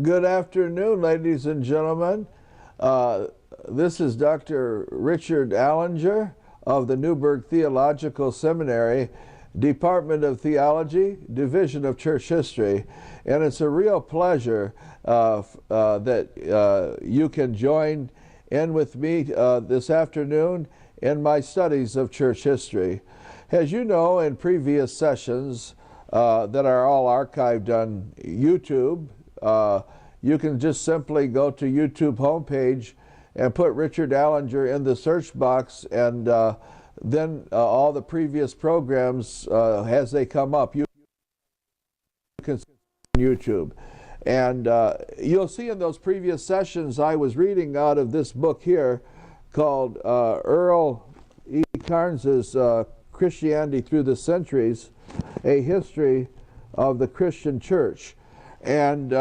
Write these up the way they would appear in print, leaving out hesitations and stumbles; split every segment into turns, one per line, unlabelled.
Good afternoon, ladies and gentlemen. This is Dr. Richard Allinger of the Newburgh Theological Seminary, Department of Theology, Division of Church History. And it's a real pleasure that you can join in with me this afternoon in my studies of church history. As you know, in previous sessions that are all archived on YouTube, you can just simply go to YouTube homepage and put Richard Allinger in the search box, and then all the previous programs, as they come up, you can see on YouTube. And you'll see in those previous sessions I was reading out of this book here called Earl E. Carnes's Christianity Through the Centuries, A History of the Christian Church. And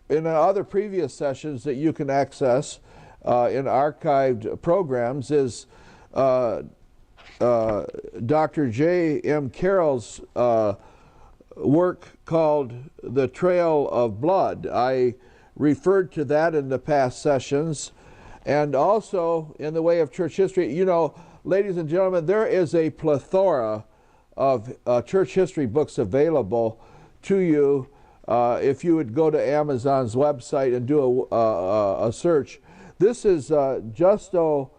in other previous sessions that you can access in archived programs is Dr. J. M. Carroll's work called The Trail of Blood. I referred to that in the past sessions. And also in the way of church history, you know, ladies and gentlemen, there is a plethora of church history books available to you if you would go to Amazon's website and do a search. This is Justo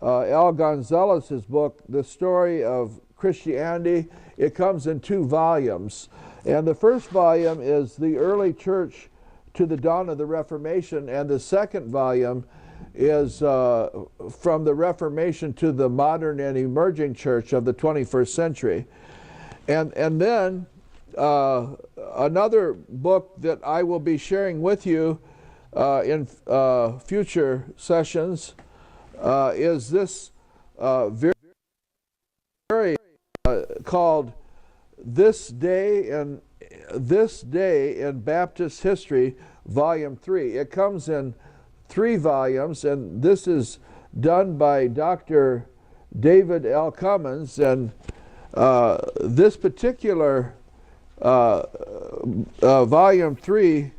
L. Gonzalez's book, The Story of Christianity. It comes in 2 volumes. And the first volume is The Early Church to the Dawn of the Reformation, and the second volume is From the Reformation to the Modern and Emerging Church of the 21st Century. And then another book that I will be sharing with you in future sessions is this very called This Day in Baptist History, Volume 3. It comes in 3 volumes, and this is done by Dr. David L. Cummins, and this particular Volume 3,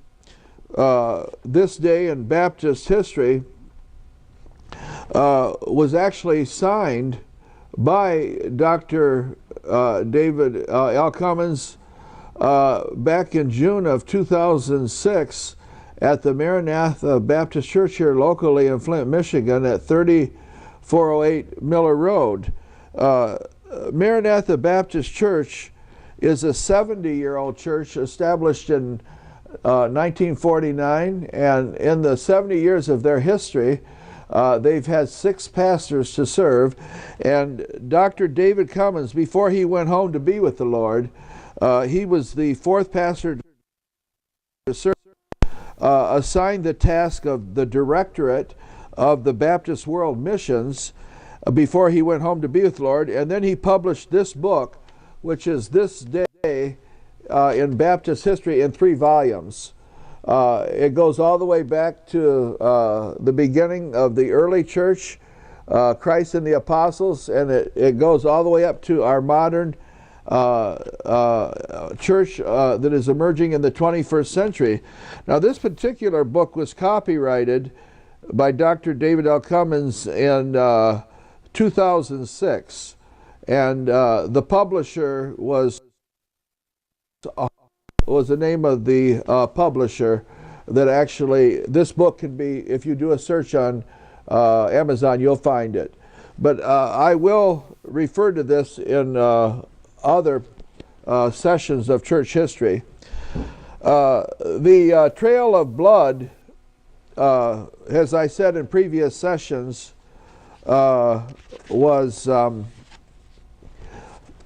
This Day in Baptist History, was actually signed by Dr. David L. Cummins back in June of 2006 at the Maranatha Baptist Church here locally in Flint, Michigan at 3408 Miller Road. Maranatha Baptist Church is a 70-year-old church established in 1949, and in the 70 years of their history, they've had 6 pastors to serve. And Dr. David Cummins, before he went home to be with the Lord, he was the 4th pastor to serve, assigned the task of the directorate of the Baptist World Missions before he went home to be with the Lord. And then he published this book, which is This Day in Baptist History, in 3 volumes. It goes all the way back to the beginning of the early church, Christ and the Apostles, and it goes all the way up to our modern church that is emerging in the 21st century. Now, this particular book was copyrighted by Dr. David L. Cummins in 2006, and the publisher was the name of the publisher that actually, this book can be, if you do a search on Amazon, you'll find it. But I will refer to this in other sessions of church history. The Trail of Blood, as I said in previous sessions, was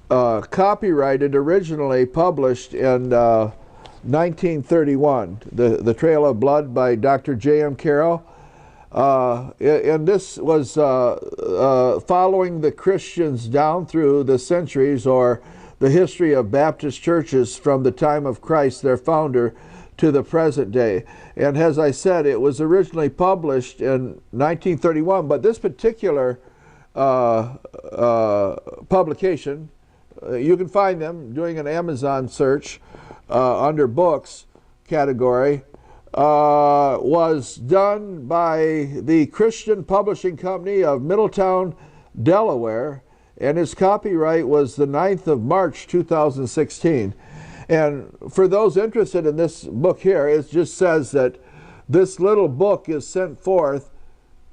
copyrighted, originally published in 1931, the Trail of Blood by Dr. J. M. Carroll. And this was following the Christians down through the centuries, or the history of Baptist churches from the time of Christ, their founder, to the present day. And as I said, it was originally published in 1931, but this particular publication, you can find them doing an Amazon search under books category. was done by the Christian Publishing Company of Middletown, Delaware, and its copyright was the 9th of March 2016. And for those interested in this book here, it just says that this little book is sent forth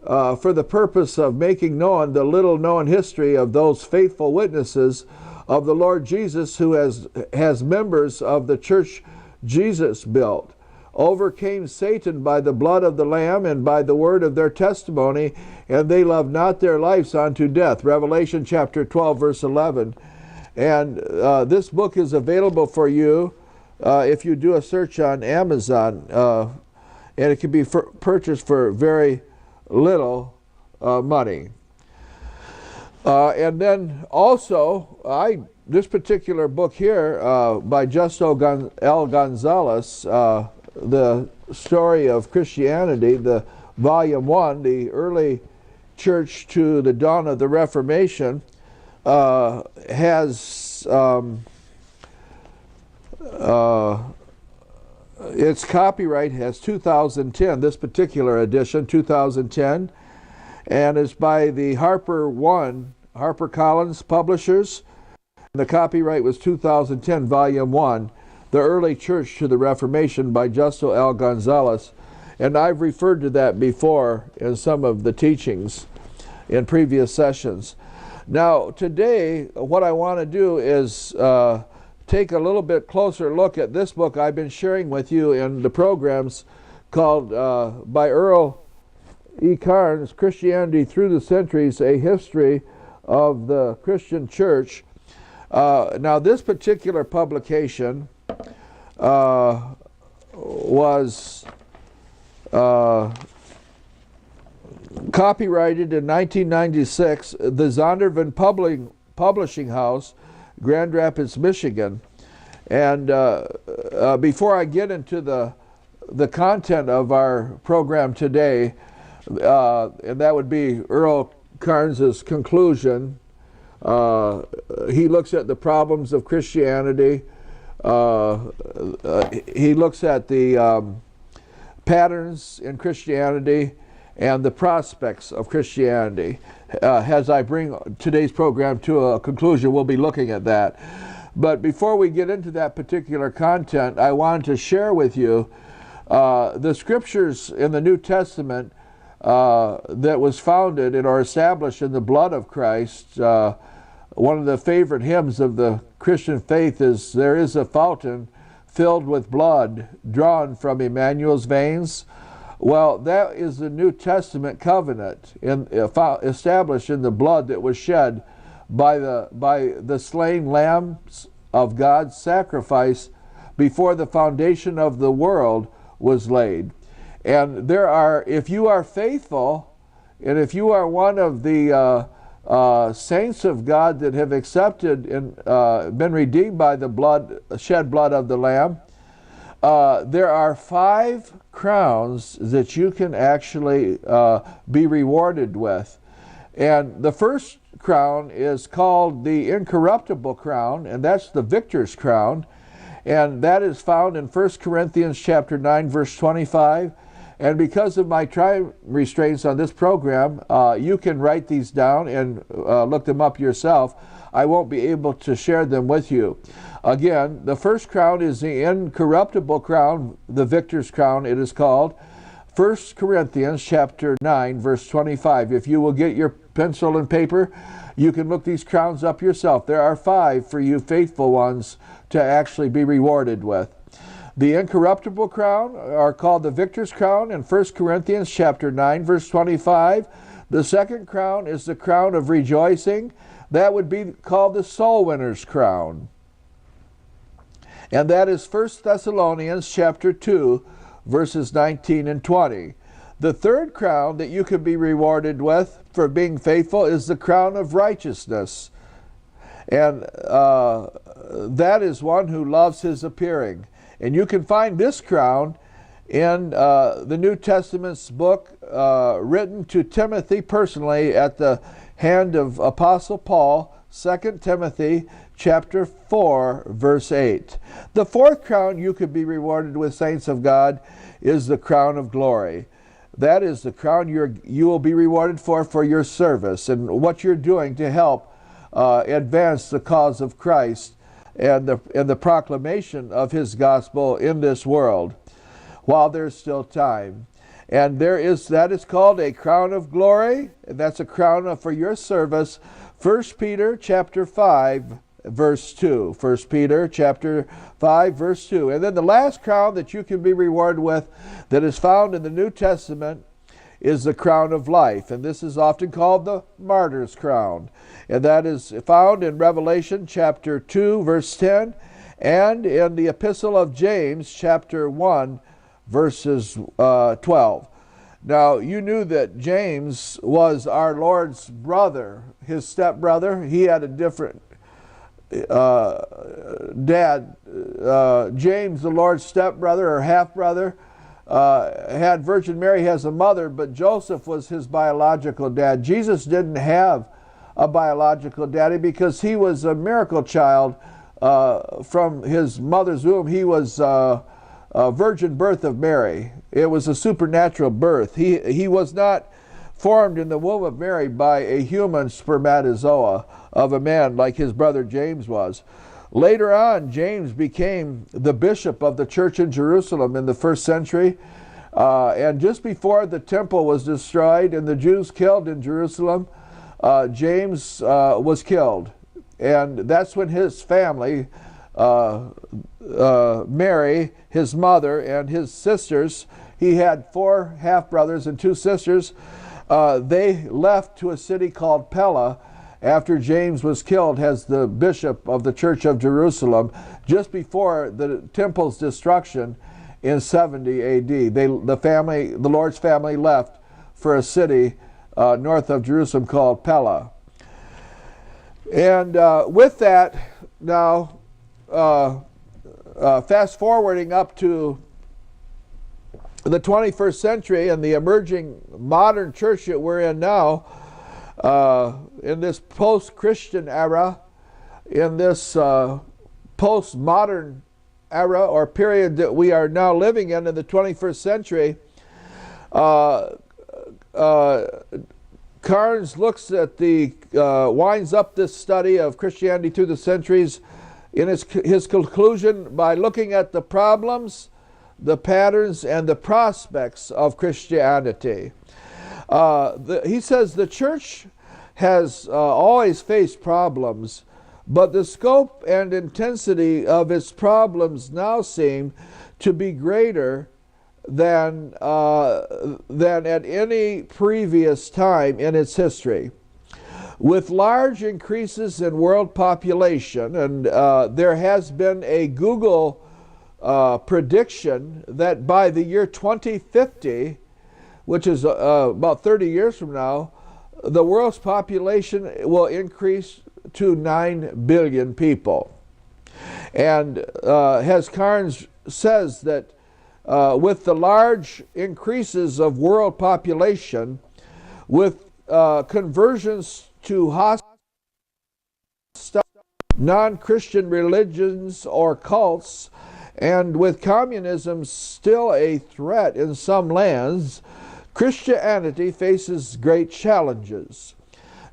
for the purpose of making known the little known history of those faithful witnesses of the Lord Jesus who has members of the church Jesus built, overcame Satan by the blood of the Lamb and by the word of their testimony, and they loved not their lives unto death. Revelation chapter 12, verse 11. And this book is available for you if you do a search on Amazon, and it can be purchased for very little money. And then also, this particular book here by Justo L. Gonzalez, The Story of Christianity, the Volume 1, the Early Church to the Dawn of the Reformation, has its copyright has 2010, this particular edition, 2010, and is by the HarperCollins Publishers. And the copyright was 2010, Volume 1, The Early Church to the Reformation by Justo L. Gonzalez. And I've referred to that before in some of the teachings in previous sessions. Now, today, what I want to do is take a little bit closer look at this book I've been sharing with you in the programs called by Earl E. Carnes, Christianity Through the Centuries, A History of the Christian Church. Now, this particular publication was copyrighted in 1996, the Zondervan Publishing House, Grand Rapids, Michigan. And before I get into the content of our program today, and that would be Earl Carnes's conclusion. He looks at the problems of Christianity. He looks at the patterns in Christianity and the prospects of Christianity. As I bring today's program to a conclusion, we'll be looking at that. But before we get into that particular content, I wanted to share with you the scriptures in the New Testament that was founded and are established in the blood of Christ. One of the favorite hymns of the Christian faith is, "There is a fountain filled with blood drawn from Emmanuel's veins." Well, that is the New Testament covenant established in the blood that was shed by the slain lambs of God's sacrifice before the foundation of the world was laid. And there are, if you are faithful, and if you are one of the saints of God that have accepted and been redeemed by the shed blood of the Lamb, there are 5 crowns that you can actually be rewarded with. And the first crown is called the incorruptible crown, and that's the victor's crown. And that is found in 1 Corinthians chapter 9, verse 25. And because of my time restraints on this program, you can write these down and look them up yourself. I won't be able to share them with you. Again, the first crown is the incorruptible crown, the victor's crown it is called. 1 Corinthians chapter 9, verse 25. If you will get your pencil and paper, you can look these crowns up yourself. There are 5 for you faithful ones to actually be rewarded with. The incorruptible crown are called the victor's crown in 1 Corinthians chapter 9, verse 25. The second crown is the crown of rejoicing. That would be called the soul winner's crown. And that is 1 Thessalonians chapter 2, verses 19 and 20. The third crown that you can be rewarded with for being faithful is the crown of righteousness. And that is one who loves his appearing. And you can find this crown in the New Testament's book written to Timothy personally at the hand of Apostle Paul, 2 Timothy chapter 4, verse 8. The fourth crown you could be rewarded with, saints of God, is the crown of glory. That is the crown you will be rewarded for your service and what you're doing to help advance the cause of Christ and the proclamation of his gospel in this world while there's still time. And that is called a crown of glory, and that's a crown for your service. 1 Peter chapter 5, verse 2. 1 Peter chapter 5, verse 2. And then the last crown that you can be rewarded with that is found in the New Testament is the crown of life. And this is often called the martyr's crown. And that is found in Revelation chapter 2, verse 10, and in the Epistle of James chapter 1, verses 12. Now, you knew that James was our Lord's brother, his stepbrother. He had a different dad. James, the Lord's stepbrother or half-brother, had Virgin Mary as a mother, but Joseph was his biological dad. Jesus didn't have a biological daddy because he was a miracle child from his mother's womb. He was a virgin birth of Mary. It was a supernatural birth. He was not formed in the womb of Mary by a human spermatozoa of a man like his brother James was. Later on, James became the bishop of the church in Jerusalem in the first century. And just before the temple was destroyed and the Jews killed in Jerusalem, James was killed. And that's when his family, Mary, his mother, and his sisters, he had 4 half-brothers and 2 sisters, they left to a city called Pella after James was killed as the bishop of the Church of Jerusalem just before the temple's destruction in 70 A.D. The Lord's family left for a city north of Jerusalem called Pella. And with that, now fast forwarding up to the 21st century and the emerging modern church that we're in now, in this post-Christian era, in this post-modern era or period that we are now living in the 21st century, Carnes looks at winds up this study of Christianity through the centuries in his conclusion by looking at the problems, the patterns, and the prospects of Christianity. He says the church has always faced problems, but the scope and intensity of its problems now seem to be greater than at any previous time in its history. With large increases in world population, and there has been a Google prediction that by the year 2050, which is about 30 years from now, the world's population will increase to 9 billion people. And as Carnes says that with the large increases of world population, with conversions to hostile non-Christian religions or cults, and with communism still a threat in some lands, Christianity faces great challenges.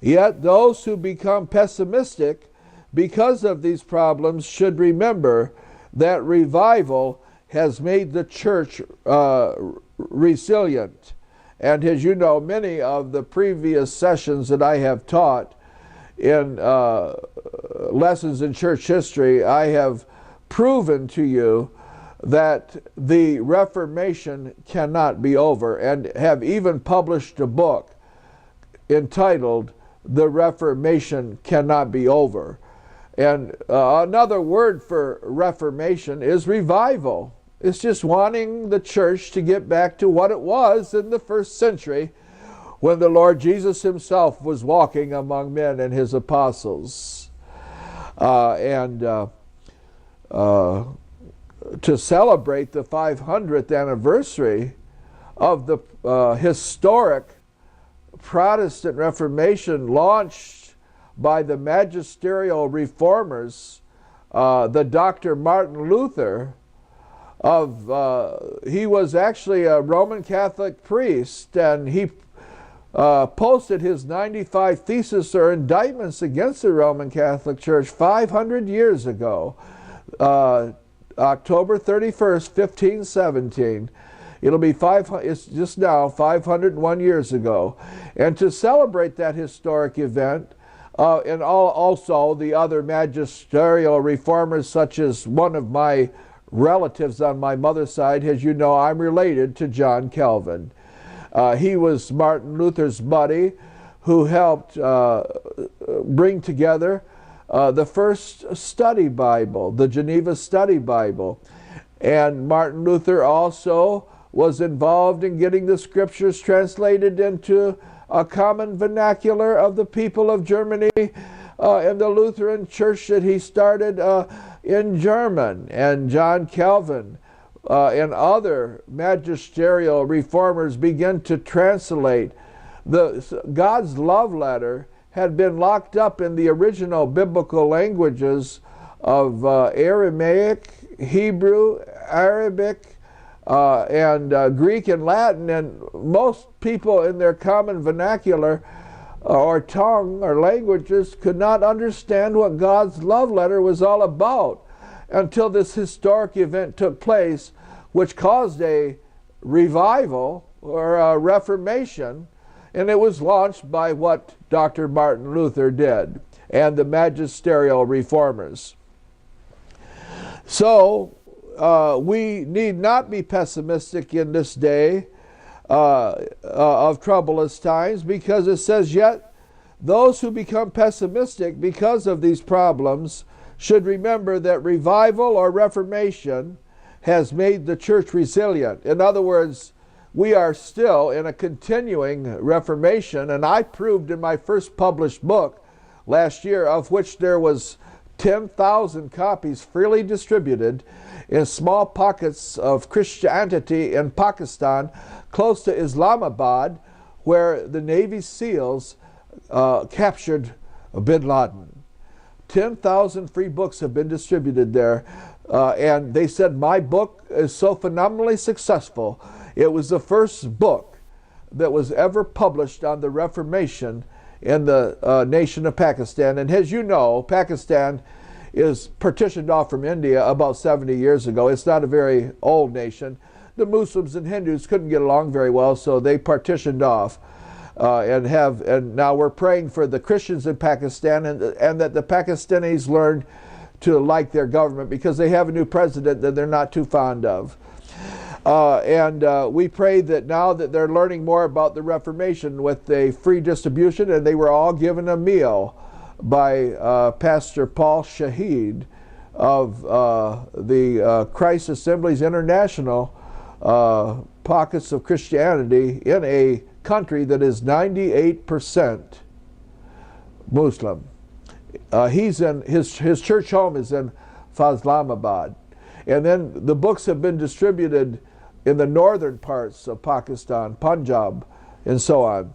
Yet those who become pessimistic because of these problems should remember that revival has made the church resilient. And as you know, many of the previous sessions that I have taught in lessons in church history, I have proven to you that the Reformation cannot be over, and have even published a book entitled The Reformation Cannot Be Over. And another word for Reformation is revival. It's just wanting the church to get back to what it was in the first century when the Lord Jesus himself was walking among men and his apostles. To celebrate the 500th anniversary of the historic Protestant Reformation launched by the magisterial reformers, the Dr. Martin Luther, he was actually a Roman Catholic priest, and he posted his 95 theses or indictments against the Roman Catholic Church 500 years ago, October 31st, 1517. It'll be it's just now 501 years ago. And to celebrate that historic event, and also the other magisterial reformers, such as one of my relatives on my mother's side, as you know, I'm related to John Calvin. He was Martin Luther's buddy who helped bring together the first study Bible, the Geneva Study Bible. And Martin Luther also was involved in getting the scriptures translated into a common vernacular of the people of Germany and the Lutheran church that he started in German. And John Calvin and other magisterial reformers began to translate. God's love letter had been locked up in the original biblical languages of Aramaic, Hebrew, Arabic, and Greek and Latin, and most people in their common vernacular or tongue or languages could not understand what God's love letter was all about until this historic event took place, which caused a revival or a reformation, and it was launched by what Dr. Martin Luther did and the magisterial reformers. So we need not be pessimistic in this day of troublous times, because it says, yet those who become pessimistic because of these problems should remember that revival or reformation has made the church resilient. In other words, we are still in a continuing reformation, and I proved in my first published book last year, of which there was 10,000 copies freely distributed in small pockets of Christianity in Pakistan, close to Islamabad, where the Navy SEALs captured bin Laden. 10,000 free books have been distributed there, and they said my book is so phenomenally successful. It was the first book that was ever published on the Reformation in the nation of Pakistan. And as you know, Pakistan is partitioned off from India about 70 years ago. It's not a very old nation. The Muslims and Hindus couldn't get along very well, so they partitioned off. And now we're praying for the Christians in Pakistan, and that the Pakistanis learn to like their government, because they have a new president that they're not too fond of. We pray that now that they're learning more about the Reformation with a free distribution, and they were all given a meal by Pastor Paul Shahid of the Christ Assemblies International Pockets of Christianity in a country that is 98% Muslim. His church home is in Fazlamabad. And then the books have been distributed in the northern parts of Pakistan, Punjab, and so on.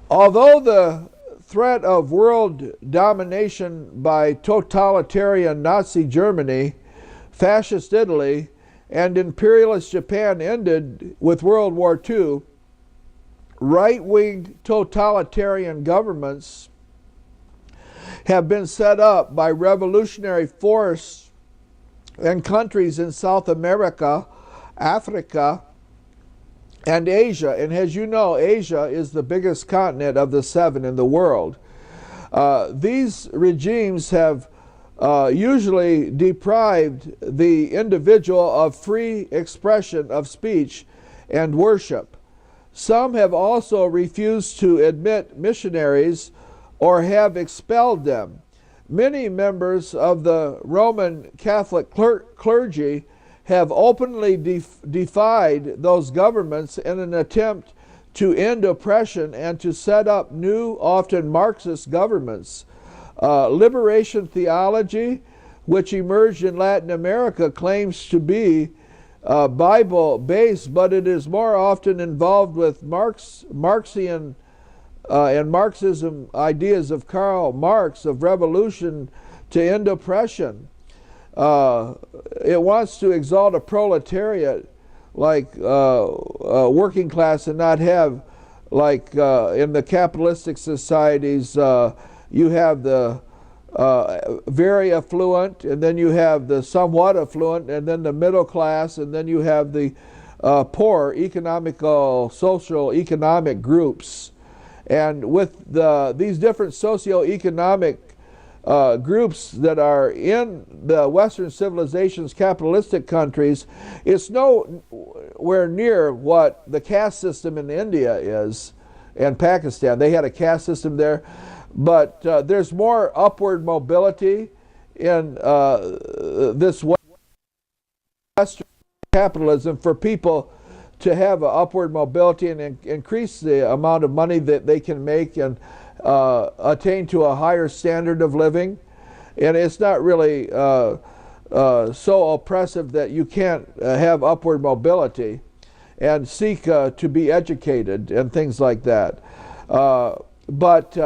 Although the threat of world domination by totalitarian Nazi Germany, fascist Italy, and imperialist Japan ended with World War II, right-wing totalitarian governments have been set up by revolutionary force in countries in South America, Africa, and Asia. And as you know, Asia is the biggest continent of the 7 in the world. These regimes have usually deprived the individual of free expression of speech and worship. Some have also refused to admit missionaries or have expelled them. Many members of the Roman Catholic clergy have openly defied those governments in an attempt to end oppression and to set up new, often Marxist governments. Liberation theology, which emerged in Latin America, claims to be Bible-based, but it is more often involved with Marxian and Marxism ideas of Karl Marx of revolution to end oppression. It wants to exalt a proletariat like working class and not have, like in the capitalistic societies, you have the very affluent, and then you have the somewhat affluent, and then the middle class, and then you have the poor social economic groups. And with these different socioeconomic groups that are in the Western civilization's capitalistic countries, it's nowhere near what the caste system in India is and Pakistan. They had a caste system there, but there's more upward mobility in this Western capitalism for people to have an upward mobility and increase the amount of money that they can make and attain to a higher standard of living. And it's not really so oppressive that you can't have upward mobility and seek to be educated and things like that. But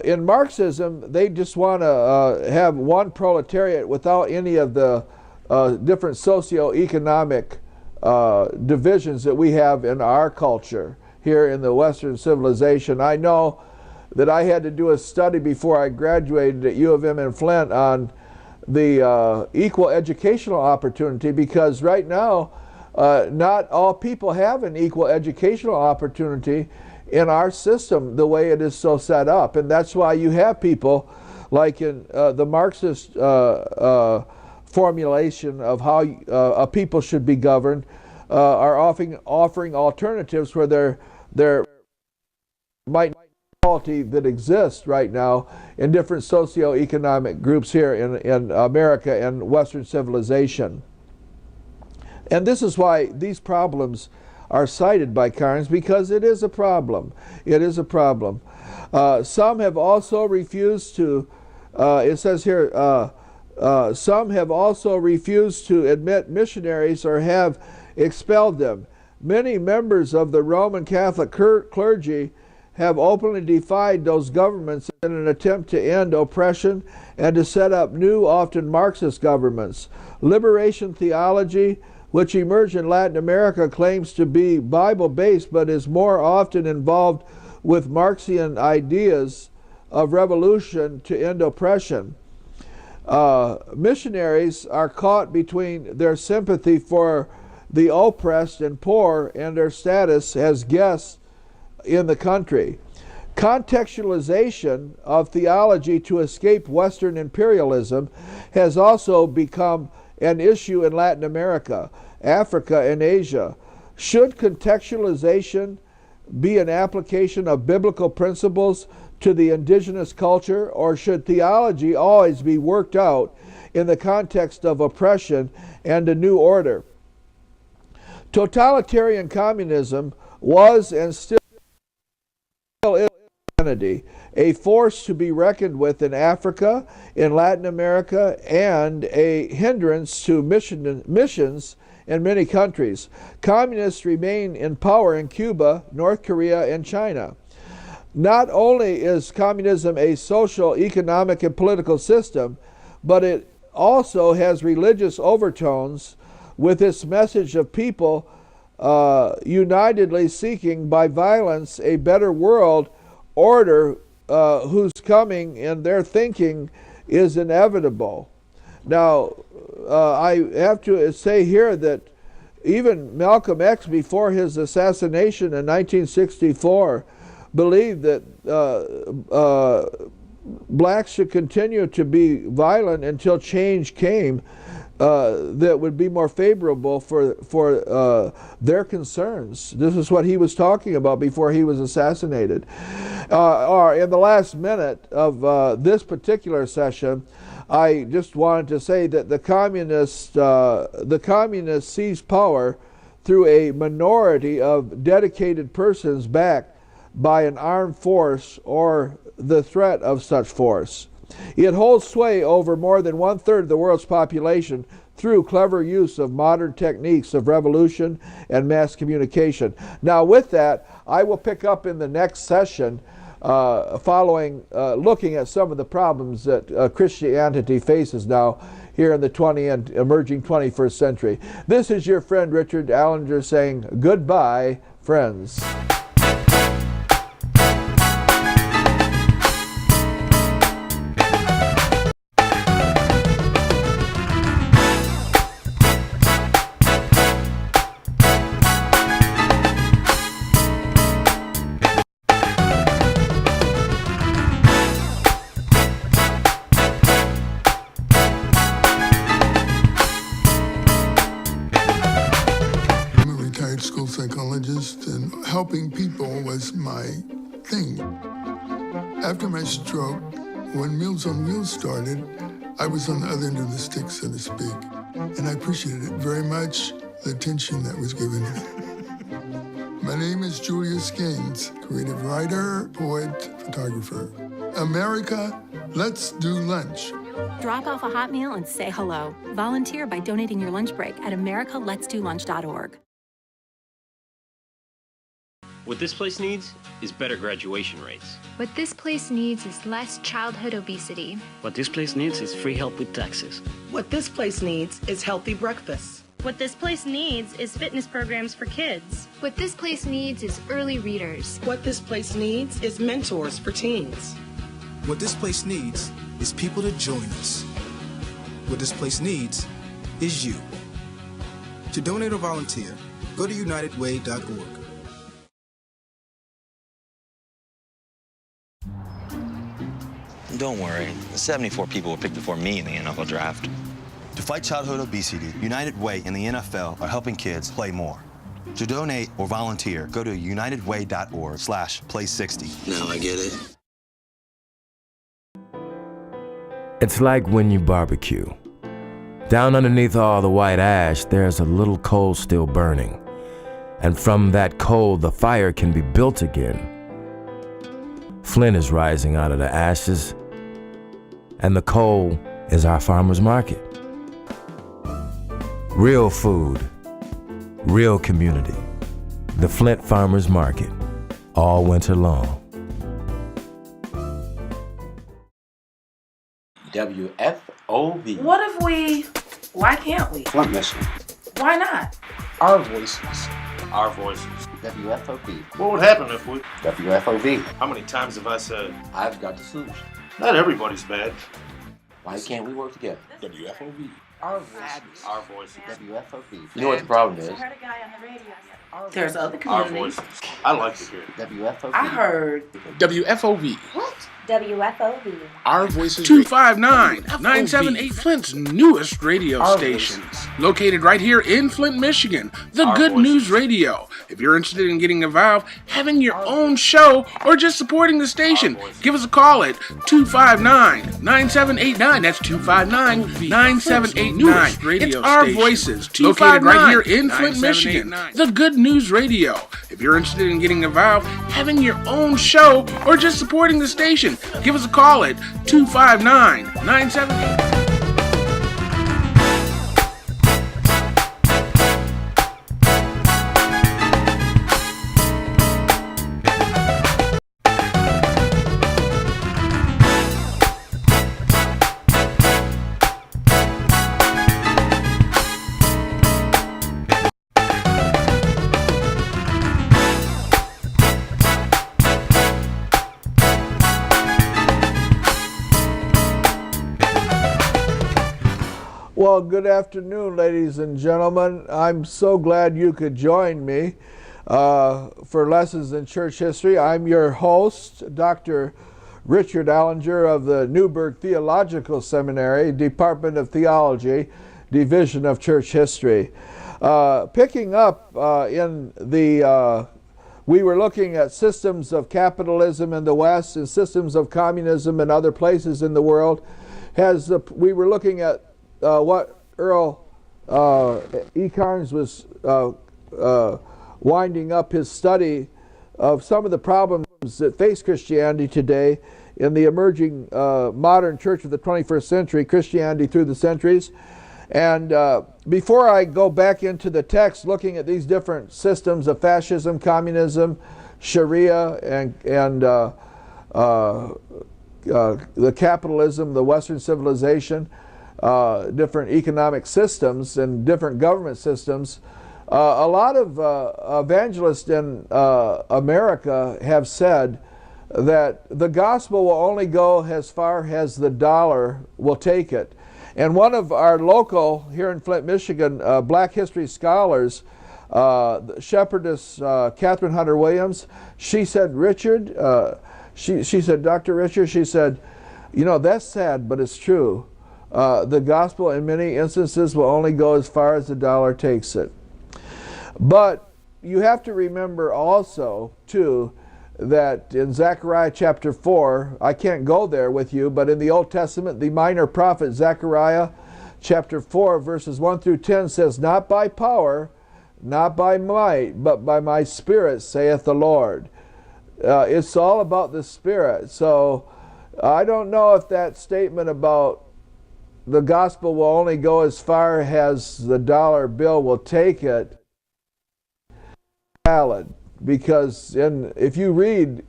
in Marxism, they just want to have one proletariat without any of the different socioeconomic divisions that we have in our culture here in the Western civilization. I know that I had to do a study before I graduated at U of M in Flint on the equal educational opportunity, because right now not all people have an equal educational opportunity in our system the way it is so set up. And that's why you have people like in the Marxist formulation of how a people should be governed are often offering alternatives where there might be inequality that exists right now in different socioeconomic groups here in America and Western civilization. And this is why these problems are cited by Carnes, because it is a problem. It is a problem. Some have also refused to, it says here, some have also refused to admit missionaries or have expelled them. Many members of the Roman Catholic clergy have openly defied those governments in an attempt to end oppression and to set up new, often Marxist governments. Liberation theology, which emerged in Latin America, claims to be Bible-based but is more often involved with Marxian ideas of revolution to end oppression. Missionaries are caught between their sympathy for the oppressed and poor and their status as guests in the country. Contextualization of theology to escape Western imperialism has also become an issue in Latin America, Africa, and Asia. Should contextualization be an application of biblical principles to the indigenous culture, or should theology always be worked out in the context of oppression and a new order? Totalitarian communism was and still is humanity, a force to be reckoned with in Africa, in Latin America, and a hindrance to missions in many countries. Communists remain in power in Cuba, North Korea, and China. Not only is communism a social, economic, and political system, but it also has religious overtones with its message of people unitedly seeking by violence a better world order whose coming in their thinking is inevitable. Now, I have to say here that even Malcolm X, before his assassination in 1964, believed that blacks should continue to be violent until change came that would be more favorable for their concerns. This is what he was talking about before he was assassinated. Or in the last minute of this particular session, I just wanted to say that the communists seized power through a minority of dedicated persons backed by an armed force or the threat of such force. It holds sway over more than 1/3 of the world's population through clever use of modern techniques of revolution and mass communication. Now with that, I will pick up in the next session looking at some of the problems that Christianity faces now here in the emerging 21st century. This is your friend Richard Allinger saying goodbye, friends.
Psychologist, and helping people was my thing. After my stroke, when Meals on Wheels started, I was on the other end of the stick, so to speak. And I appreciated it very much, the attention that was given. My name is Julius Gaines, creative writer, poet, photographer. America, let's do lunch.
Drop off a hot meal and say hello. Volunteer by donating your lunch break at americaletsdolunch.org.
What this place needs is better graduation rates.
What this place needs is less childhood obesity.
What this place needs is free help with taxes.
What this place needs is healthy breakfast.
What this place needs is fitness programs for kids.
What this place needs is early readers.
What this place needs is mentors for teens.
What this place needs is people to join us. What this place needs is you. To donate or volunteer, go to unitedway.org.
Don't worry, 74 people were picked before me in the NFL draft.
To fight childhood obesity, United Way and the NFL are helping kids play more. To donate or volunteer, go to unitedway.org/play60.
Now I get it.
It's like when you barbecue. Down underneath all the white ash, there's a little coal still burning. And from that coal, the fire can be built again. Flint is rising out of the ashes, and the coal is our farmer's market. Real food, real community. The Flint Farmer's Market, all winter long.
WFOV.
Why can't we?
Flint, Michigan.
Why not?
Our voices.
Our voices.
WFOV.
What would happen if we...
WFOV.
How many times have I said...
I've got the solution.
Not everybody's bad.
Why can't we work together?
WFOV.
Our voices.
Our voices.
WFOV. You know what the problem is?
I heard a guy on the radio.
There's other
Our
communities.
voices. I like to hear it.
WFOV.
I heard.
WFOV.
What? WFOV.
Our voices. 259-978 Flint's newest radio station. Located right here in Flint, Michigan. The Good News Radio. If you're interested in getting involved, having your own show, or just supporting the station, give us a call at 259-9789. That's 259-9789. It's Our Voices. Located right here in Flint, Michigan. The Good News Radio. If you're interested in getting involved, having your own show, or just supporting the station, give us a call at 259-9789.
Well, good afternoon, ladies and gentlemen. I'm so glad you could join me for Lessons in Church History. I'm your host, Dr. Richard Allinger of the Newburgh Theological Seminary, Department of Theology, Division of Church History. Picking up we were looking at systems of capitalism in the West and systems of communism in other places in the world. We were looking at what Earl E. Carnes was winding up his study of some of the problems that face Christianity today in the emerging modern church of the 21st century, Christianity through the centuries. And before I go back into the text, looking at these different systems of fascism, communism, Sharia, and the capitalism, the Western civilization, different economic systems and different government systems, a lot of evangelists in America have said that the gospel will only go as far as the dollar will take it. And one of our local, here in Flint, Michigan, Black history scholars, shepherdess Catherine Hunter Williams, she said, Richard, she said, Dr. Richard, she said, you know, that's sad, but it's true. The gospel in many instances will only go as far as the dollar takes it. But you have to remember also, too, that in Zechariah chapter 4, I can't go there with you, but in the Old Testament, the minor prophet Zechariah chapter 4, verses 1 through 10 says, not by power, not by might, but by my Spirit, saith the Lord. It's all about the Spirit. So I don't know if that statement about the gospel will only go as far as the dollar bill will take it valid. Because if you read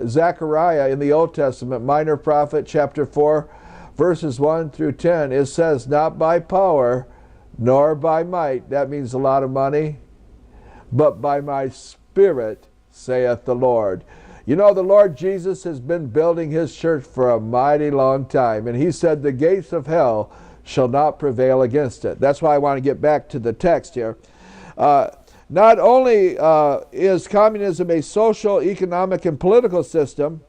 Zechariah in the Old Testament, minor prophet, chapter 4, verses 1 through 10, it says, not by power, nor by might, that means a lot of money, but by my Spirit, saith the Lord. You know, the Lord Jesus has been building his church for a mighty long time, and he said the gates of hell shall not prevail against it. That's why I want to get back to the text here. Not only is communism a social, economic, and political system,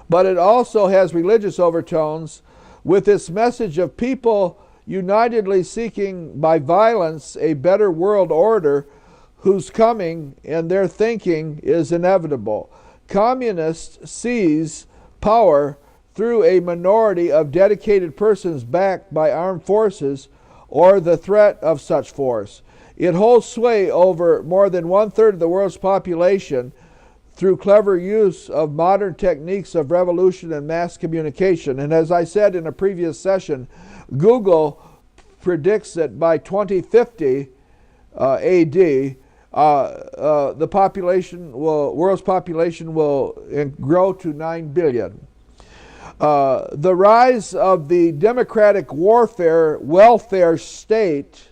but it also has religious overtones with its message of people unitedly seeking by violence a better world order whose coming and their thinking is inevitable. Communists seize power through a minority of dedicated persons backed by armed forces or the threat of such force. It holds sway over more than 1/3 of the world's population through clever use of modern techniques of revolution and mass communication. And as I said in a previous session, Google predicts that by 2050 AD, the world's population will grow to 9 billion. The rise of the democratic welfare state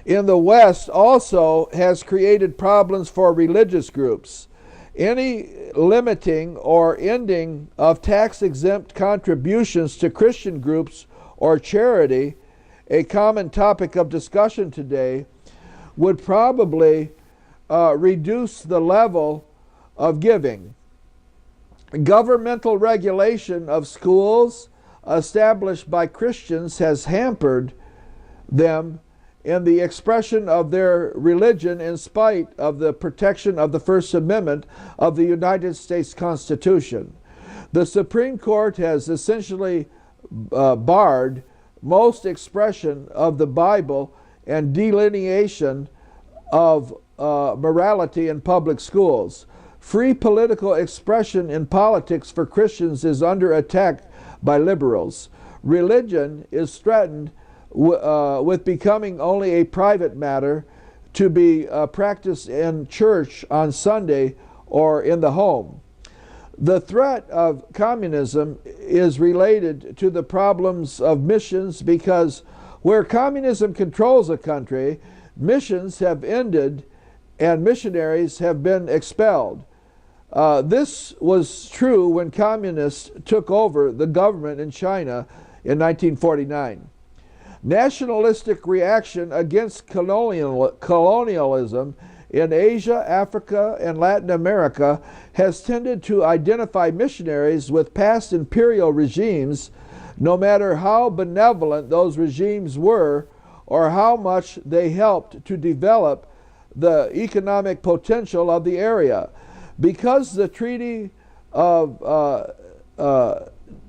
in the West also has created problems for religious groups. Any limiting or ending of tax-exempt contributions to Christian groups or charity, a common topic of discussion today, would probably reduce the level of giving. Governmental regulation of schools established by Christians has hampered them in the expression of their religion in spite of the protection of the First Amendment of the United States Constitution. The Supreme Court has essentially barred most expression of the Bible and delineation of morality in public schools. Free political expression in politics for Christians is under attack by liberals. Religion is threatened with becoming only a private matter to be practiced in church on Sunday or in the home. The threat of communism is related to the problems of missions because where communism controls a country, missions have ended and missionaries have been expelled. This was true when communists took over the government in China in 1949. Nationalistic reaction against colonialism in Asia, Africa, and Latin America has tended to identify missionaries with past imperial regimes, no matter how benevolent those regimes were or how much they helped to develop the economic potential of the area. Because the Treaty of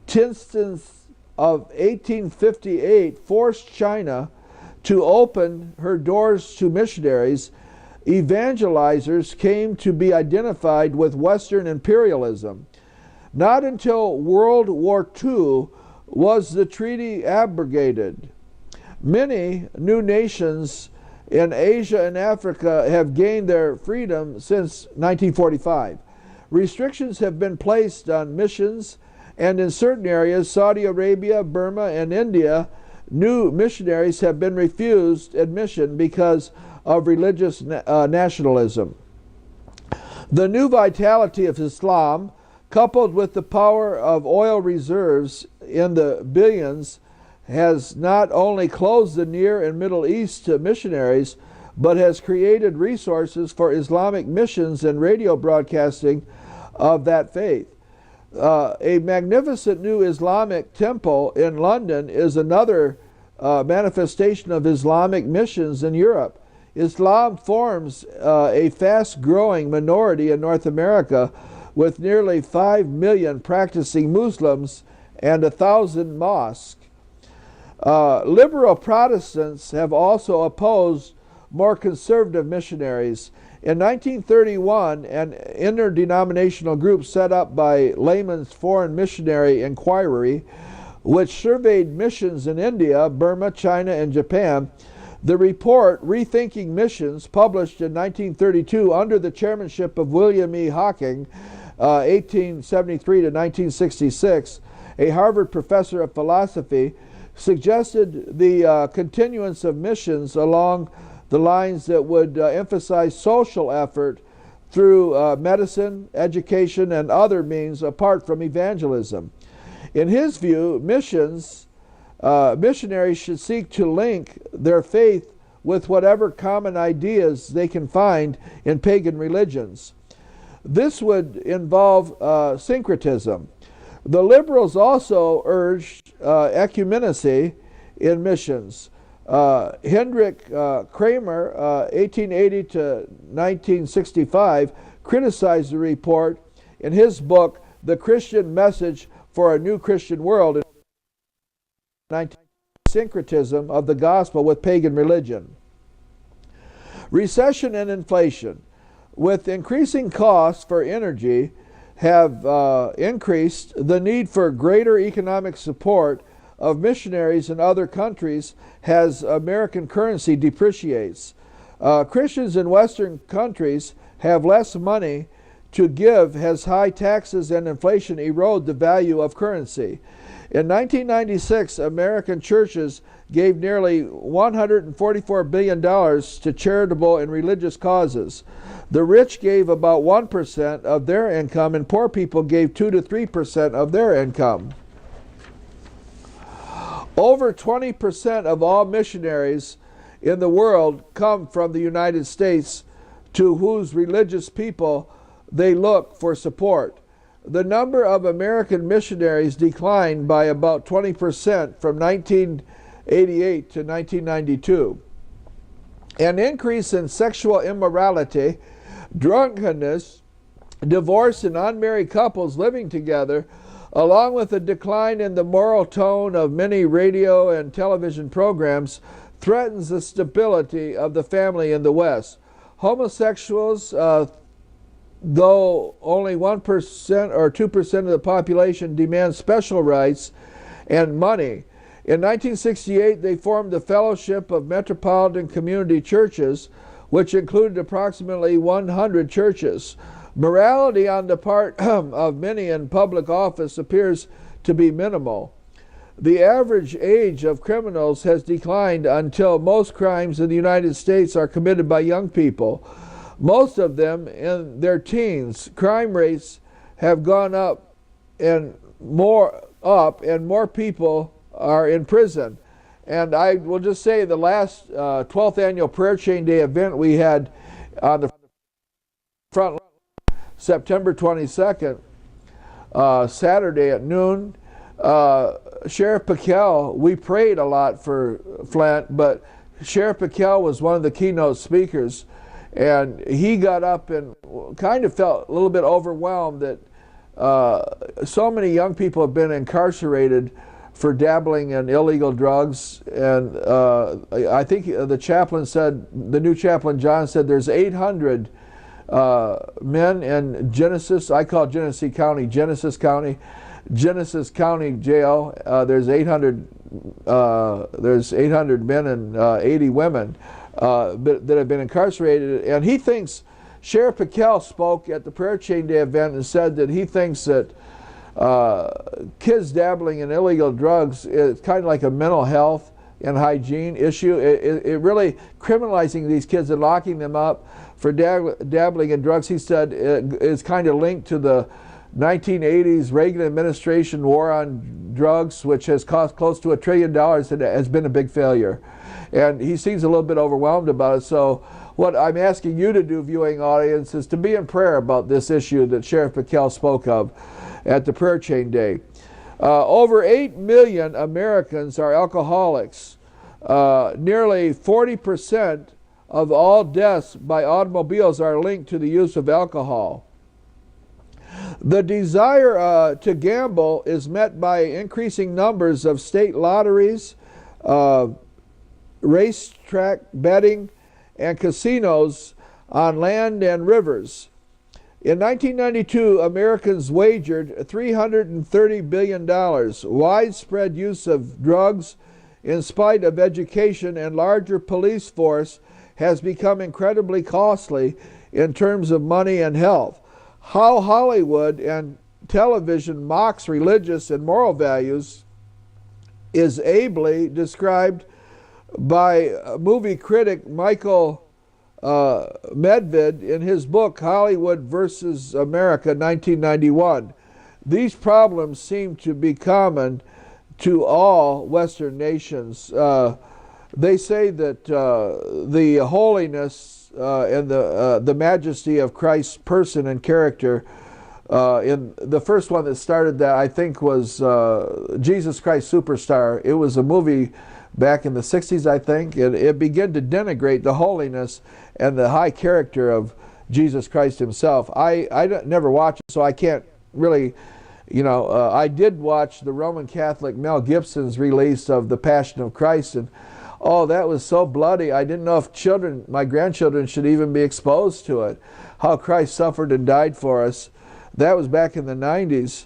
Tientsin of 1858 forced China to open her doors to missionaries, evangelizers came to be identified with Western imperialism. Not until World War II was the treaty abrogated. Many new nations in Asia and Africa have gained their freedom since 1945. Restrictions have been placed on missions, and in certain areas, Saudi Arabia, Burma, and India, new missionaries have been refused admission because of religious nationalism. The new vitality of Islam, coupled with the power of oil reserves in the billions, has not only closed the Near and Middle East to missionaries, but has created resources for Islamic missions and radio broadcasting of that faith. A magnificent new Islamic temple in London is another manifestation of Islamic missions in Europe. Islam forms a fast-growing minority in North America with nearly 5 million practicing Muslims and 1,000 mosques. Liberal Protestants have also opposed more conservative missionaries. In 1931, an interdenominational group set up by Layman's Foreign Missionary Inquiry, which surveyed missions in India, Burma, China, and Japan. The report, Rethinking Missions, published in 1932 under the chairmanship of William E. Hocking, 1873 to 1966, a Harvard professor of philosophy, suggested the continuance of missions along the lines that would emphasize social effort through medicine, education, and other means apart from evangelism. In his view, missionaries should seek to link their faith with whatever common ideas they can find in pagan religions. This would involve syncretism. The liberals also urged ecumenacy in missions. Hendrik Kramer, 1880 to 1965, criticized the report in his book, The Christian Message for a New Christian World, in syncretism of the gospel with pagan religion. Recession and inflation, with increasing costs for energy, have increased the need for greater economic support of missionaries in other countries as American currency depreciates. Christians in Western countries have less money to give as high taxes and inflation erode the value of currency. In 1996, American churches gave nearly $144 billion to charitable and religious causes. The rich gave about 1% of their income, and poor people gave 2 to 3% of their income. Over 20% of all missionaries in the world come from the United States, to whose religious people they look for support. The number of American missionaries declined by about 20% from 1988 to 1992. An increase in sexual immorality, drunkenness, divorce, and unmarried couples living together, along with a decline in the moral tone of many radio and television programs, threatens the stability of the family in the West. Homosexuals, though only 1% or 2% of the population, demand special rights and money. In 1968, they formed the Fellowship of Metropolitan Community Churches, which included approximately 100 churches. Morality on the part of many in public office appears to be minimal. The average age of criminals has declined until most crimes in the United States are committed by young people, most of them in their teens. Crime rates have gone up and more people are in prison. And I will just say the last 12th annual Prayer Chain Day event we had on the front line, September 22nd, Saturday at noon. Sheriff Piquel, we prayed a lot for Flint, but Sheriff Piquel was one of the keynote speakers, and he got up and kind of felt a little bit overwhelmed that so many young people have been incarcerated for dabbling in illegal drugs. And I think the chaplain said, the new chaplain John said, there's 800 men in Genesee, I call Genesee County, Genesee County Jail. There's 800 men and 80 women that have been incarcerated, and he thinks Sheriff Piquel spoke at the Prayer Chain Day event and said that he thinks that kids dabbling in illegal drugs is kind of like a mental health and hygiene issue. It really criminalizing these kids and locking them up for dabbling in drugs, he said, is kind of linked to the 1980s Reagan administration war on drugs, which has cost close to $1 trillion and has been a big failure. And he seems a little bit overwhelmed about it. So what I'm asking you to do, viewing audience, is to be in prayer about this issue that Sheriff Piquel spoke of at the Prayer Chain Day. Over 8 million Americans are alcoholics. Nearly 40% of all deaths by automobiles are linked to the use of alcohol. The desire to gamble is met by increasing numbers of state lotteries, racetrack betting, and casinos on land and rivers. In 1992, Americans wagered $330 billion. Widespread use of drugs, in spite of education and larger police force, has become incredibly costly in terms of money and health. How Hollywood and television mocks religious and moral values is ably described by movie critic Michael Medved in his book Hollywood versus America 1991. These problems seem to be common to all Western nations. They say that the holiness and the majesty of Christ's person and character, in the first one that started that, I think, was Jesus Christ Superstar. It was a movie back in the 60s, I think, and it began to denigrate the holiness and the high character of Jesus Christ himself. I never watched it, so I can't really, I did watch the Roman Catholic Mel Gibson's release of The Passion of Christ, and oh, that was so bloody. I didn't know if my grandchildren should even be exposed to it. How Christ suffered and died for us. That was back in the 90s.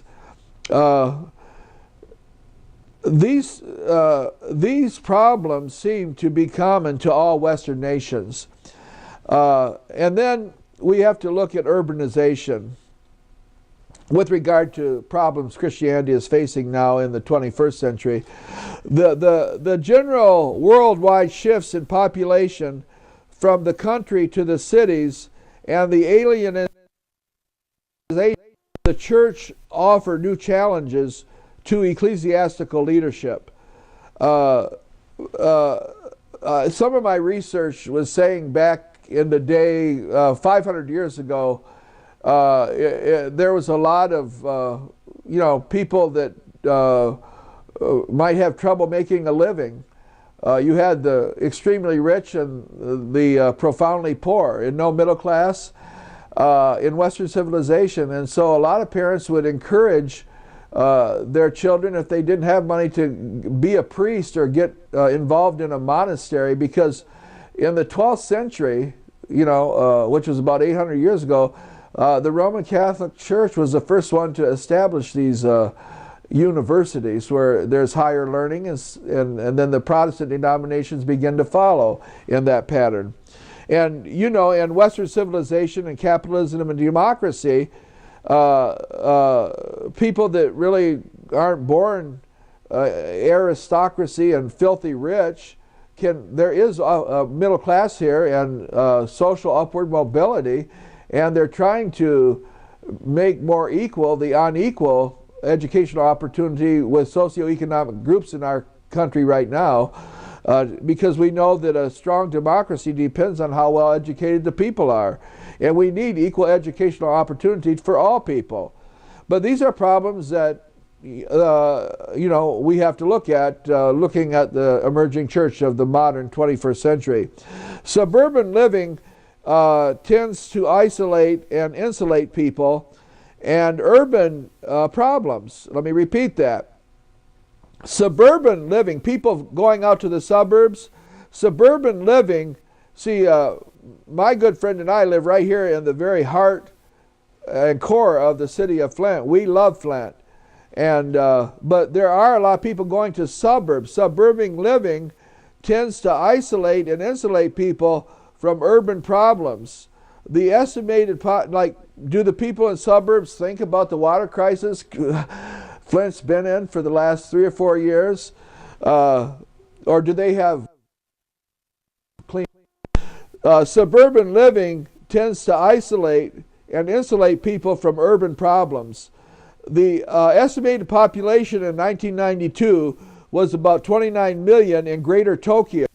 These problems seem to be common to all Western nations. And then we have to look at urbanization with regard to problems Christianity is facing now in the 21st century. The general worldwide shifts in population from the country to the cities and the alienation of the church offer new challenges to ecclesiastical leadership. Some of my research was saying back in the day, 500 years ago, there was a lot of people that might have trouble making a living. You had the extremely rich and the profoundly poor, and no middle class in Western civilization. And so a lot of parents would encourage their children, if they didn't have money, to be a priest or get involved in a monastery, because in the 12th century, which was about 800 years ago, the Roman Catholic Church was the first one to establish these universities where there's higher learning, and then the Protestant denominations begin to follow in that pattern. And in Western civilization and capitalism and democracy, people that really aren't born aristocracy and filthy rich, there is a middle class here and social upward mobility, and they're trying to make more equal the unequal educational opportunity with socioeconomic groups in our country right now, because we know that a strong democracy depends on how well educated the people are, and we need equal educational opportunity for all people. But these are problems that we have to look at, looking at the emerging church of the modern 21st century. Suburban living tends to isolate and insulate people, and urban problems. Let me repeat that. Suburban living, people going out to the suburbs, suburban living, see, my good friend and I live right here in the very heart and core of the city of Flint. We love Flint. And but there are a lot of people going to suburbs. Suburban living tends to isolate and insulate people from urban problems. The estimated, do the people in suburbs think about the water crisis Flint's been in for the last 3 or 4 years? Or do they have clean? Suburban living tends to isolate and insulate people from urban problems. The estimated population in 1992 was about 29 million in Greater Tokyo,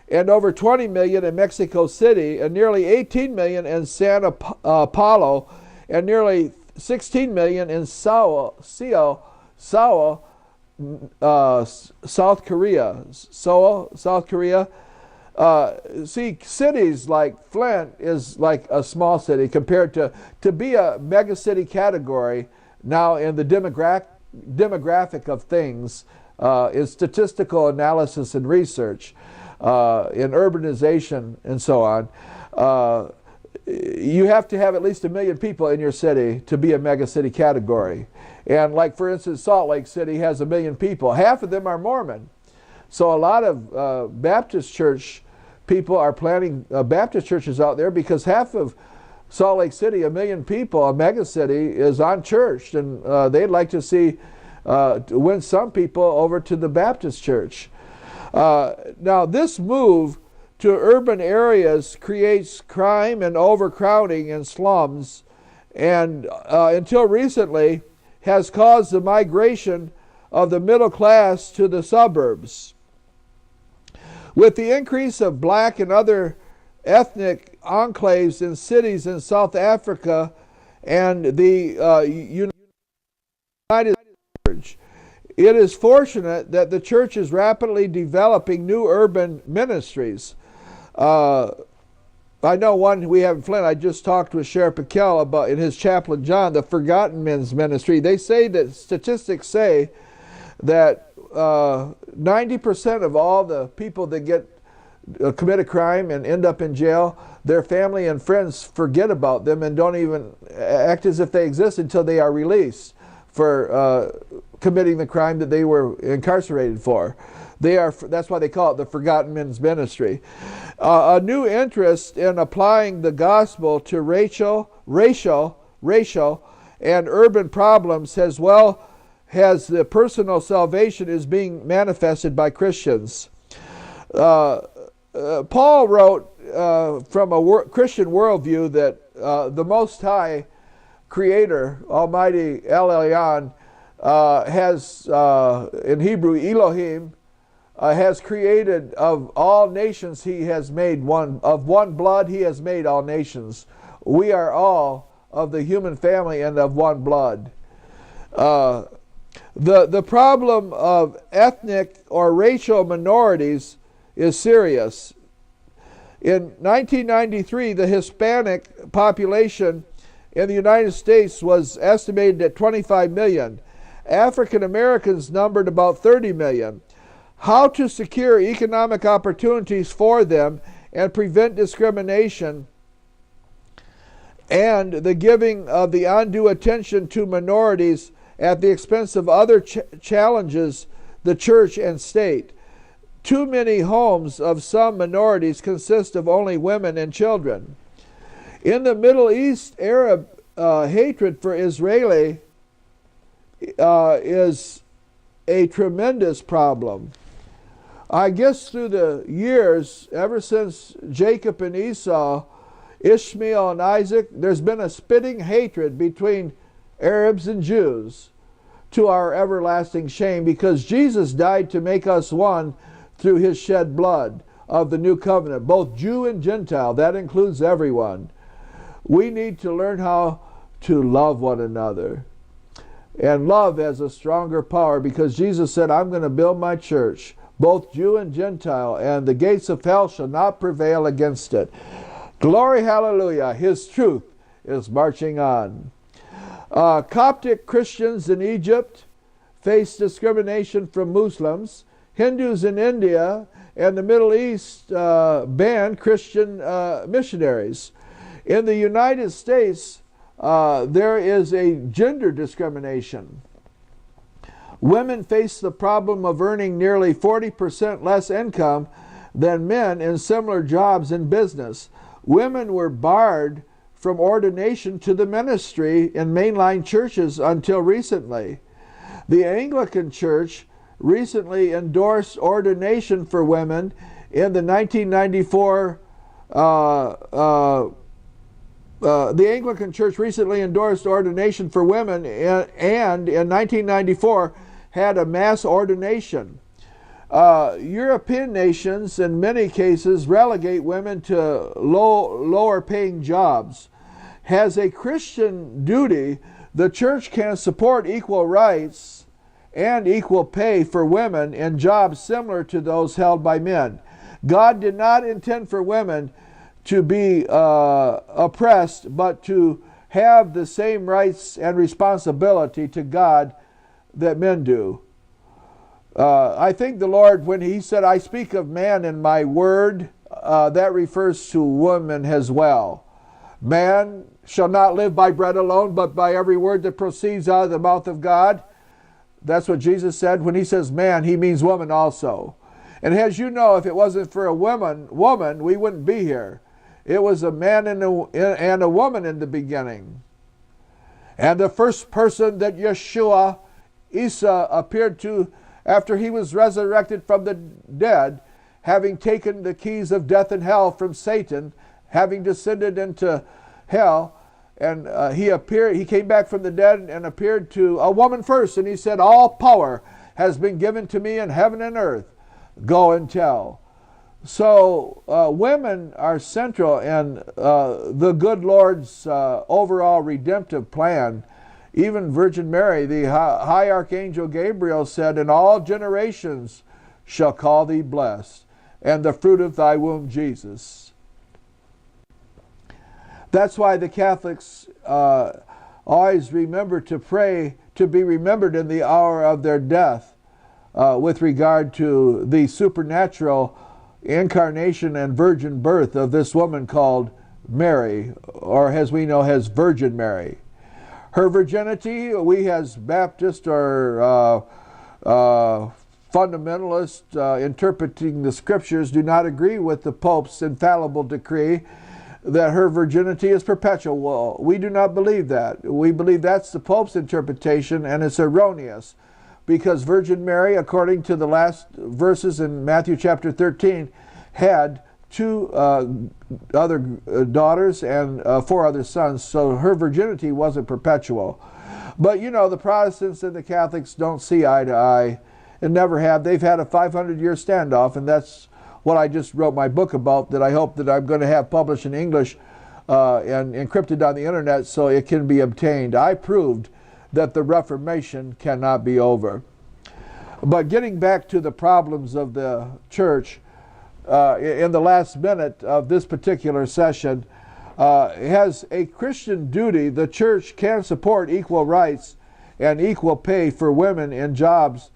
and over 20 million in Mexico City, and nearly 18 million in Sao Paulo, and nearly 16 million in Seoul, South Korea. Seoul, South Korea. See, cities like Flint is like a small city compared to be a megacity category now in the demographic of things, in statistical analysis and research, in urbanization and so on. You have to have at least 1 million people in your city to be a megacity category. And like, for instance, Salt Lake City has 1 million people. Half of them are Mormon. So a lot of Baptist church people are planning Baptist churches out there because half of Salt Lake City, 1 million people, a megacity, is unchurched. And they'd like to see win some people over to the Baptist church. Now, this move to urban areas creates crime and overcrowding in slums, and until recently has caused the migration of the middle class to the suburbs. With the increase of black and other ethnic enclaves in cities in South Africa and the United States, it is fortunate that the church is rapidly developing new urban ministries. I know one we have in Flint. I just talked with Sheriff Piquel about in his chaplain John, the Forgotten Men's Ministry. They say that statistics say that 90% of all the people that get commit a crime and end up in jail, their family and friends forget about them and don't even act as if they exist until they are released for committing the crime that they were incarcerated for. That's why they call it the Forgotten Men's Ministry. A new interest in applying the gospel to racial, and urban problems as well as the personal salvation is being manifested by Christians. Paul wrote from a Christian worldview that the Most High Creator, Almighty El Elyon, has, in Hebrew, Elohim, has created of all nations he has made one. Of one blood he has made all nations. We are all of the human family and of one blood. The problem of ethnic or racial minorities is serious. In 1993, the Hispanic population in the United States was estimated at 25 million. African Americans numbered about 30 million. How to secure economic opportunities for them and prevent discrimination and the giving of the undue attention to minorities at the expense of other challenges the church and state. Too many homes of some minorities consist of only women and children. In the Middle East, Arab hatred for Israeli is a tremendous problem. I guess through the years, ever since Jacob and Esau, Ishmael and Isaac, there's been a spitting hatred between Arabs and Jews, to our everlasting shame, because Jesus died to make us one through his shed blood of the new covenant, both Jew and Gentile. That includes everyone. We need to learn how to love one another. And love has a stronger power, because Jesus said, I'm going to build my church, both Jew and Gentile, and the gates of hell shall not prevail against it. Glory, hallelujah. His truth is marching on. Coptic Christians in Egypt face discrimination from Muslims. Hindus in India and the Middle East ban Christian missionaries. In the United States, there is a gender discrimination. Women face the problem of earning nearly 40% less income than men in similar jobs in business. Women were barred from ordination to the ministry in mainline churches until recently. The Anglican Church recently endorsed ordination for women in the 1994 the Anglican Church recently endorsed ordination for women and in 1994 had a mass ordination. European nations in many cases relegate women to lower paying jobs. As a Christian duty, the church can support equal rights and equal pay for women in jobs similar to those held by men. God did not intend for women to be oppressed, but to have the same rights and responsibility to God that men do. I think the Lord, when He said, I speak of man in my word, that refers to women as well. Man shall not live by bread alone, but by every word that proceeds out of the mouth of God. That's what Jesus said. When He says man, He means woman also. And as you know, if it wasn't for a woman, we wouldn't be here. It was a man and a woman in the beginning. And the first person that Yeshua, Isa, appeared to after He was resurrected from the dead, having taken the keys of death and hell from Satan, having descended into hell, and he came back from the dead and appeared to a woman first, and He said, all power has been given to me in heaven and earth. Go and tell. So women are central in the good Lord's overall redemptive plan. Even Virgin Mary, the high archangel Gabriel said, in all generations shall call thee blessed, and the fruit of thy womb Jesus. That's why the Catholics always remember to pray to be remembered in the hour of their death with regard to the supernatural incarnation and virgin birth of this woman called Mary, or as we know as Virgin Mary. Her virginity, we as Baptists or fundamentalists interpreting the scriptures do not agree with the Pope's infallible decree that her virginity is perpetual. Well, we do not believe that. We believe that's the Pope's interpretation, and it's erroneous, because Virgin Mary, according to the last verses in Matthew chapter 13, had 2 other daughters and 4 other sons, so her virginity wasn't perpetual. But you know, the Protestants and the Catholics don't see eye to eye, and never have. They've had a 500-year standoff, and that's what I just wrote my book about, that I hope that I'm going to have published in English and encrypted on the internet so it can be obtained. I proved that the Reformation cannot be over. But getting back to the problems of the church, in the last minute of this particular session, has a Christian duty. The church can support equal rights and equal pay for women in jobs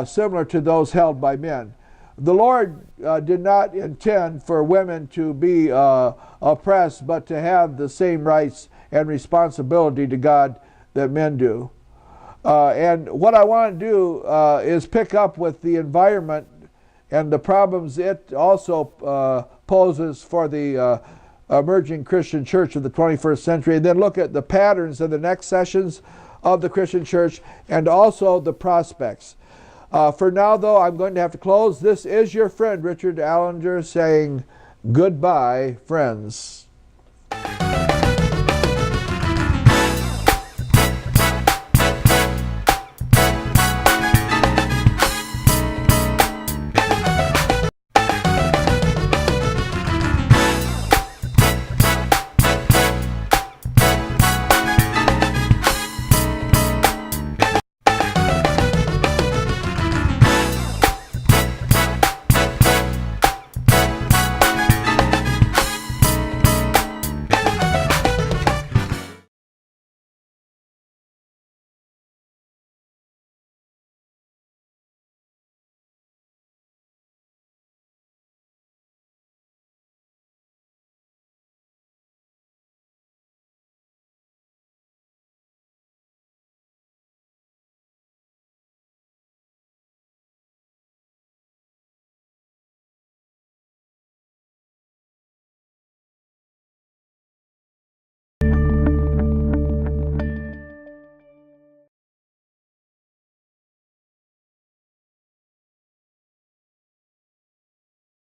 similar to those held by men. The Lord did not intend for women to be oppressed, but to have the same rights and responsibility to God that men do. And what I want to do is pick up with the environment and the problems it also poses for the emerging Christian church of the 21st century, and then look at the patterns in the next sessions of the Christian church and also the prospects. For now, though, I'm going to have to close. This is your friend, Richard Allinger, saying goodbye, friends.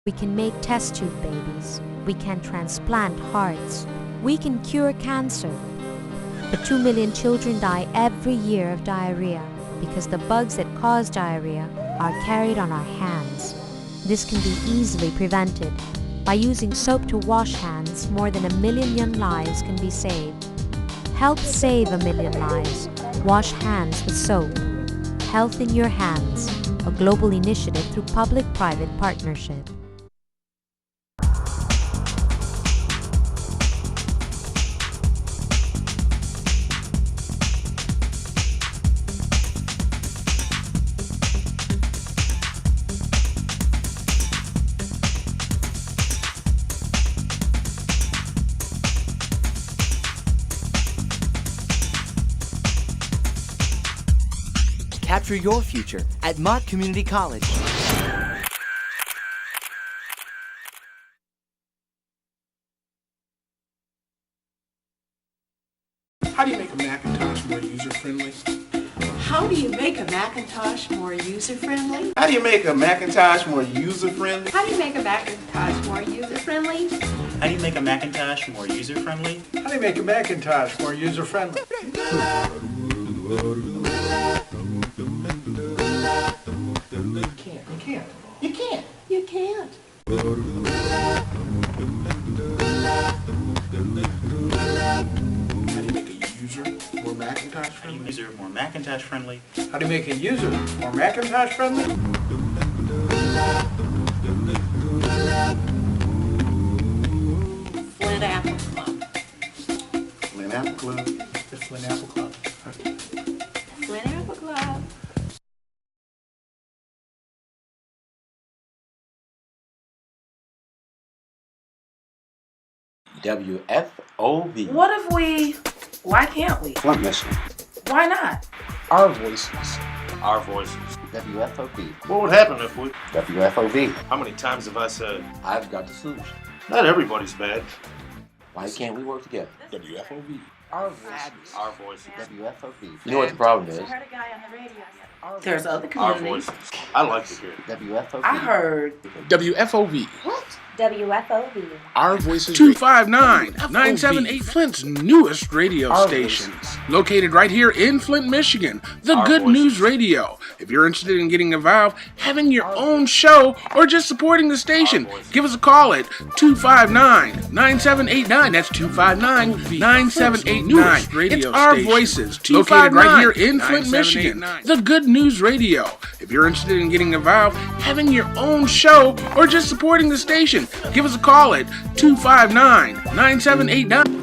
We can make test tube babies. We can transplant hearts. We can cure cancer. But 2 million children die every year of diarrhea because the bugs that cause diarrhea are carried on our hands. This can be easily prevented. By using soap to wash hands, more than 1 million young lives can be saved. Help save 1 million lives. Wash hands with soap. Health in your hands, a global initiative through public-private partnership.
Capture your future at Mott Community College.
How do you make a Macintosh more user-friendly?
How do you make a Macintosh more user-friendly?
How do you make a Macintosh more user-friendly?
How do you make a Macintosh more user-friendly?
How do you make a Macintosh more user-friendly?
How do you make a Macintosh more user-friendly?
You can't.
How do you make a user more Macintosh friendly?
User more Macintosh friendly.
How do you make a user more Macintosh friendly?
Flint Apple Club.
Flint Apple Club.
The Flint Apple Club.
Flint Apple Club.
WFOV.
Why can't we?
Flint, Michigan.
Why not?
Our voices.
Our voices. WFOV.
What would happen if we...
WFOV.
How many times have I said...
I've got the solution.
Not everybody's bad.
Why can't we work together?
WFOV.
Our voices.
Our voices.
WFOV. You know what the problem is?
I heard a guy on the radio.
There's other
Our
communities.
voices. I like to hear it.
WFOV.
I heard.
WFOV.
What?
WFOV.
Our voices. 259-978 Flint's newest radio station. Located right here in Flint, Michigan. The Good News Radio. If you're interested in getting involved, having your own show, or just supporting the station, give us a call at 259-9789. That's 259-9789. It's Our Voices. Located right here in Flint, Michigan. The Good News Radio. If you're interested in getting involved, having your own show, or just supporting the station, give us a call at 259-9789.